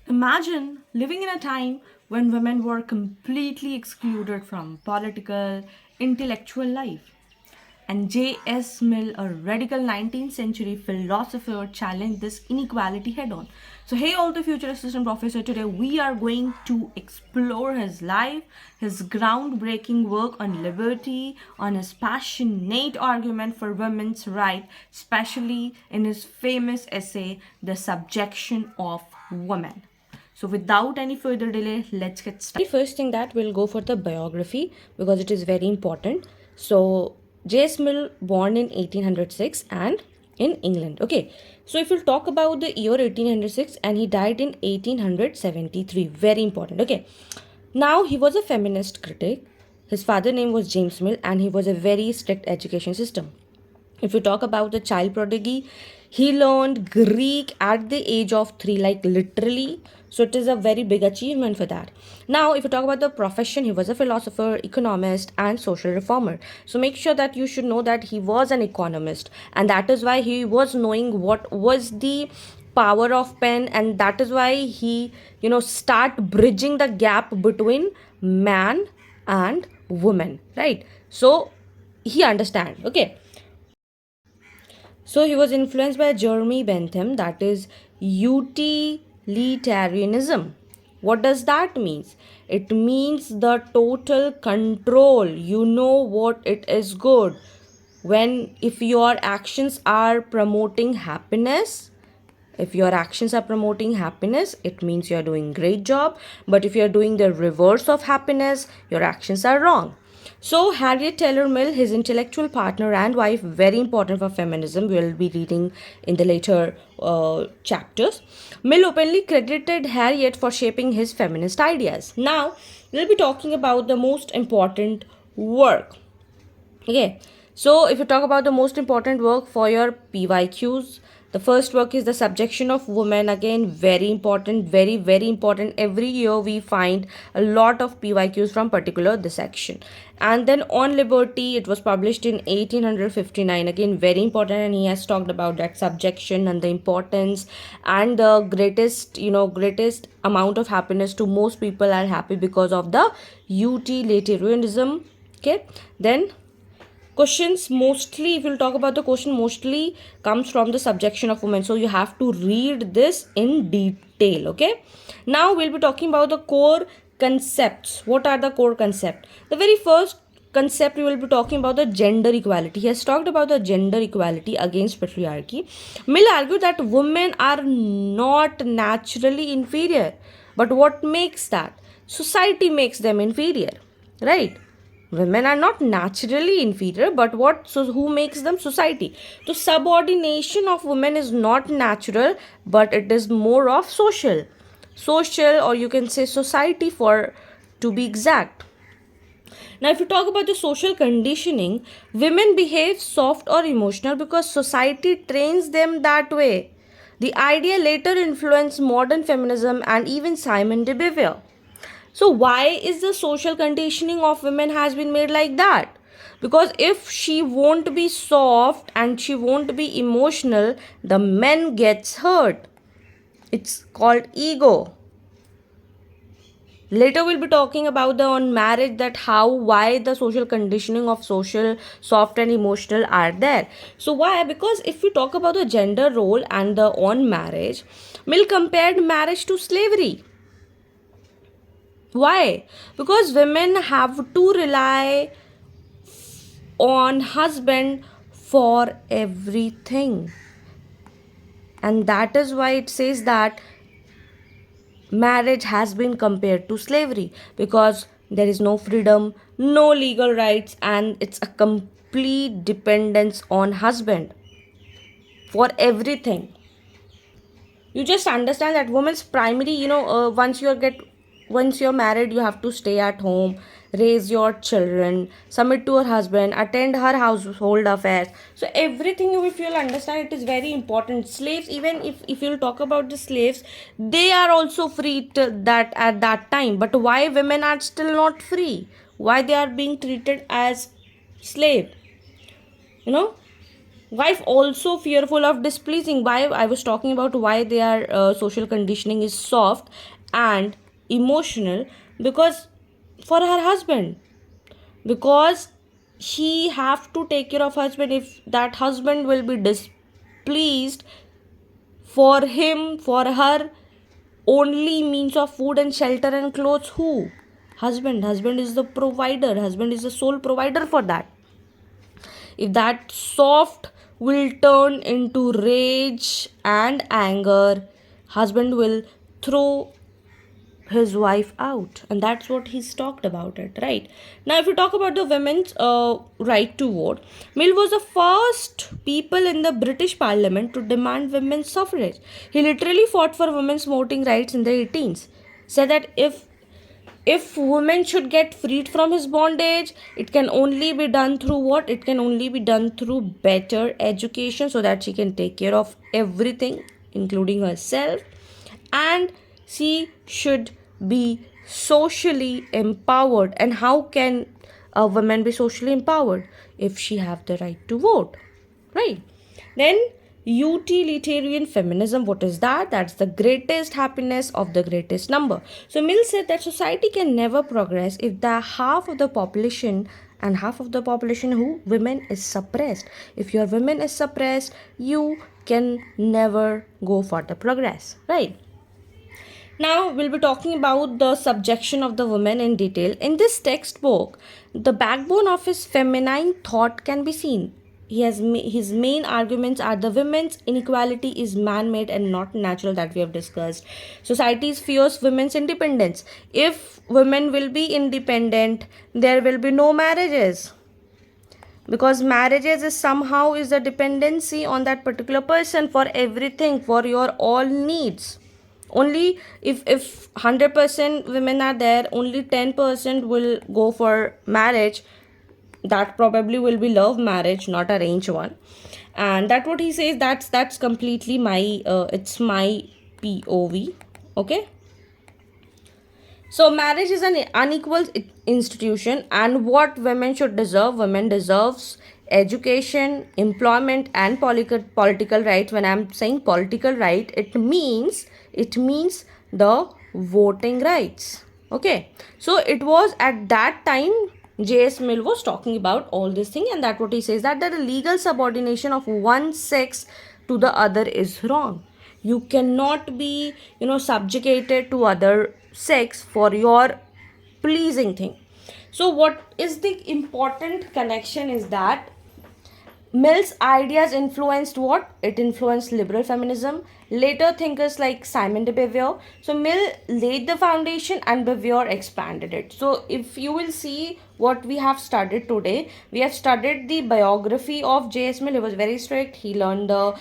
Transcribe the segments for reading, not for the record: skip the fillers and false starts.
Imagine living in a time when women were completely excluded from political, intellectual life. And J.S. Mill, a radical 19th century philosopher, challenged this inequality head on. So, hey, all the future assistant professor, today we are going to explore his life, his groundbreaking work on liberty, on his passionate argument for women's rights, especially in his famous essay, The Subjection of Women. So without any further delay, let's get started. First thing that we'll go for the biography because it is very important. So J.S. Mill born in 1806 and in England. Okay, so if we'll talk about the year 1806 and he died in 1873, very important. Okay, now he was a feminist critic. His father name was James Mill and he was a very strict education system. If you talk about the child prodigy, he learned Greek at the age of 3, like literally. So it is a very big achievement for that. Now, if you talk about the profession, he was a philosopher, economist, and social reformer. So make sure that you should know that he was an economist, and that is why he was knowing what was the power of pen, and that is why he start bridging the gap between man and woman, right? So he understand. Okay, so he was influenced by Jeremy Bentham, that is utilitarianism. What does that mean? It means the total control. You know what it is good. When if your actions are promoting happiness, if your actions are promoting happiness, it means you're doing great job. But if you're doing the reverse of happiness, your actions are wrong. So Harriet Taylor Mill, his intellectual partner and wife, very important for feminism, we'll be reading in the later chapters. Mill openly credited Harriet for shaping his feminist ideas. Now, we'll be talking about the most important work. Okay, so if you talk about the most important work for your PYQs, the first work is The Subjection of Women. Again, very important, very, very important. Every year we find a lot of PYQs from particular this section. And then On Liberty, it was published in 1859. Again, very important, and he has talked about that subjection and the importance and the greatest amount of happiness to most people are happy because of the utilitarianism. Okay, then questions mostly, if you'll talk about the question, mostly comes from the subjection of women, so you have to read this in detail. Okay, now we'll be talking about the core concepts. What are the core concepts? The very first concept we will be talking about the gender equality. He has talked about the gender equality against patriarchy. Mill argued that women are not naturally inferior, but what makes that? Society makes them inferior, right? Women are not naturally inferior, but who makes them? Society. So subordination of women is not natural, but it is more of social, or you can say society for to be exact. Now, if you talk about the social conditioning, women behave soft or emotional because society trains them that way. The idea later influenced modern feminism and even Simone de Beauvoir. So why is the social conditioning of women has been made like that? Because if she won't be soft and she won't be emotional, the men gets hurt. It's called ego. Later we'll be talking about the on marriage, that why the social conditioning of social soft and emotional are there. So why? Because if we talk about the gender role and the on marriage, Mill compared marriage to slavery. Why? Because women have to rely on husband for everything. And that is why it says that marriage has been compared to slavery, because there is no freedom, no legal rights, and it's a complete dependence on husband for everything. You just understand that woman's primary, once you're married, you have to stay at home, raise your children, submit to her husband, attend her household affairs. So everything, if you'll understand, it is very important. Slaves, even if you'll talk about the slaves, they are also free that at that time. But why women are still not free? Why they are being treated as slave? you know Wife also fearful of displeasing. Why I was talking about why their social conditioning is soft and emotional, because for her husband, because she have to take care of husband. If that husband will be displeased, for him, for her, only means of food and shelter and clothes, who? Husband is the provider, husband is the sole provider for that. If that soft will turn into rage and anger, husband will throw his wife out, and that's what he's talked about it, right? Now if you talk about the women's right to vote, Mill was the first people in the British Parliament to demand women's suffrage. He literally fought for women's voting rights in the 18s, said that if women should get freed from his bondage, it can only be done through what? It can only be done through better education, so that she can take care of everything, including herself, and she should be socially empowered. And how can a woman be socially empowered? If she have the right to vote, right? Then utilitarian feminism, what is that? That's the greatest happiness of the greatest number. So Mill said that society can never progress if the half of the population, and half of the population who? Women, is suppressed. If your women is suppressed, you can never go for the progress, right? Now we'll be talking about the subjection of the woman in detail. In this textbook, the backbone of his feminine thought can be seen. His main arguments are the women's inequality is man-made and not natural, that we have discussed. Society's fears women's independence. If women will be independent, there will be no marriages, because marriages is somehow is a dependency on that particular person for everything, for your all needs. Only if 100% women are there, only 10% will go for marriage. That probably will be love marriage, not arranged one. And that what he says, that's completely my it's my POV. Okay. So marriage is an unequal institution, and what women should deserve? Women deserves education, employment, and political rights. When I'm saying political right, it means the voting rights. Okay. So it was at that time J.S. Mill was talking about all this thing, and that what he says, that the legal subordination of one sex to the other is wrong. You cannot be subjugated to other sex for your pleasing thing. So what is the important connection is that Mill's ideas influenced what? It influenced liberal feminism. Later thinkers like Simon de Beauvoir. So Mill laid the foundation and Beauvoir expanded it. So if you will see what we have studied today, we have studied the biography of J.S. Mill. He was very strict. He learned the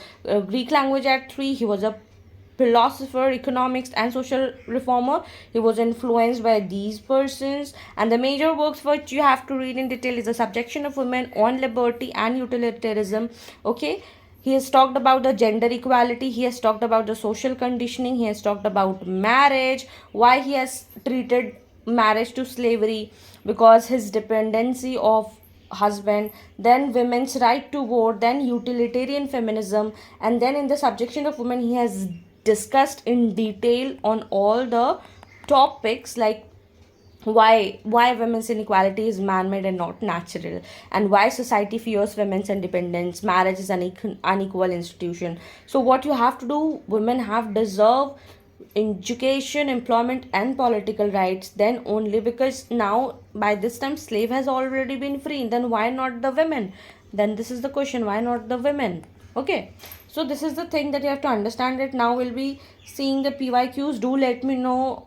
Greek language at 3. He was a philosopher, economics, and social reformer. He was influenced by these persons, and the major works which you have to read in detail is The Subjection of Women, On Liberty and Utilitarianism. Okay. He has talked about the gender equality. He has talked about the social conditioning. He has talked about marriage, why he has treated marriage to slavery, because his dependency of husband, then women's right to vote, then utilitarian feminism, and then in the subjection of women he has discussed in detail on all the topics, like why women's inequality is man-made and not natural, and why society fears women's independence, marriage is an unequal institution. So what you have to do, women have deserve education, employment, and political rights, then only, because now by this time slave has already been free, then why not the women? Then this is the question, why not the women? Okay. So this is the thing that you have to understand it. Now we'll be seeing the PYQs. Do let me know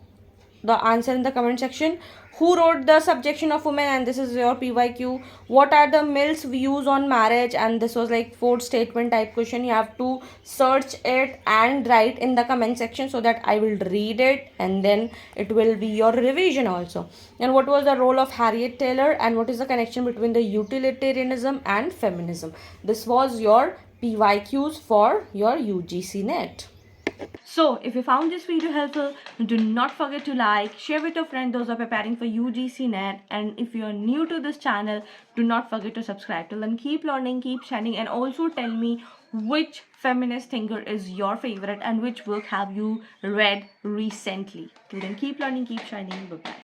the answer in the comment section. Who wrote The Subjection of Women? And this is your PYQ. What are the Mill's views on marriage? And this was like 4th statement type question. You have to search it and write in the comment section, so that I will read it, and then it will be your revision also. And what was the role of Harriet Taylor, and what is the connection between the utilitarianism and feminism? This was your PYQs for your UGC NET. So, if you found this video helpful, do not forget to like, share with your friends those are preparing for UGC NET, and if you are new to this channel, do not forget to subscribe. Till then, keep learning, keep shining, and also tell me which feminist thinker is your favorite and which book have you read recently. Till then, keep learning, keep shining. Bye bye.